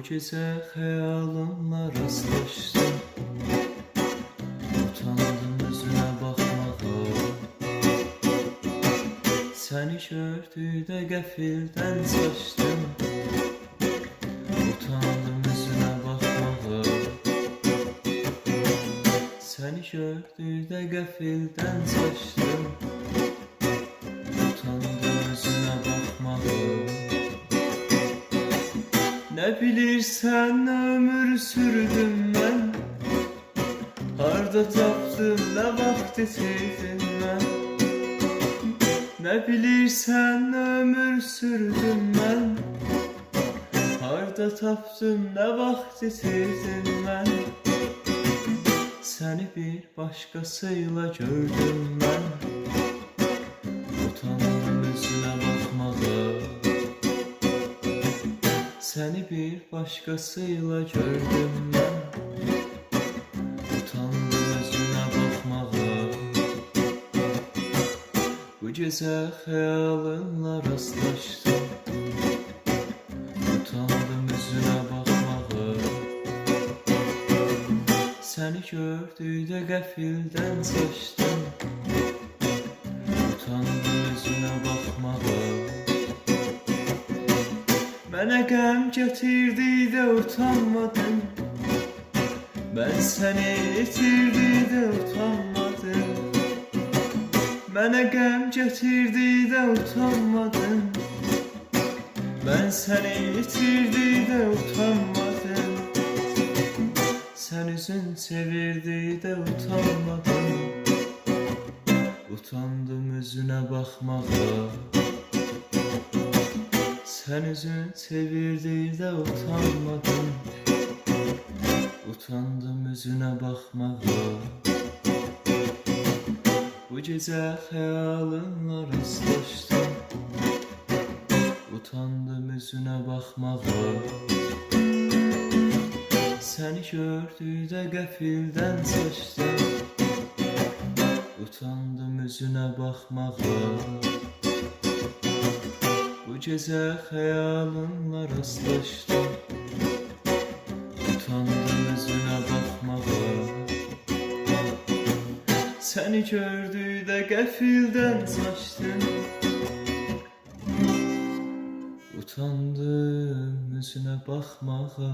gecə xəyalımla rastlaşdım. Utandım üzünə baxmağa. Səni gördükdə qəfildən saçdım. Utandım üzünə baxmağa. Səni gördükdə qəfildən saçdım. Utandım üzünə baxmağa. Ne bilirsən ömür sürdüm mən. Harda tapdım, nə vaxt itirdim mən. Ne bilirsən ömür sürdüm mən. Harda tapdım, nə vaxt itirdim mən. Səni bir başqasıyla gördüm mən. Utandım üzünə baxmağa. Səni bir başqasıyla gördüm mən. Utandım özünə baxmağa. Bu gecə xəyalınla rastlaşdım. Utandım özünə baxmağa. Səni gördükdə qəfildən saçdım. Utandım özünə baxmağa. Mənə qəm gətirdi də utanmadım. Mən səni itirdi də utanmadım. Mənə qəm gətirdi də utanmadım. Mən səni itirdi də utanmadım. Sən üzün çevirdi də utanmadım. Utandım üzünə baxmağa. Sen üzün çevirdi de utanmadım. Utandım üzüne bakmağa. Bu gece xəyalınla rastlaşdım. Utandım üzüne bakmağa. Səni gördükdə qəfildən saçdım. Utandım üzüne bakmağa. Bu gecə xəyalınla rastlaşdım. Utandım üzünə baxmağa. Səni gördükdə qəfildən saçdım. Utandım üzünə baxmağa.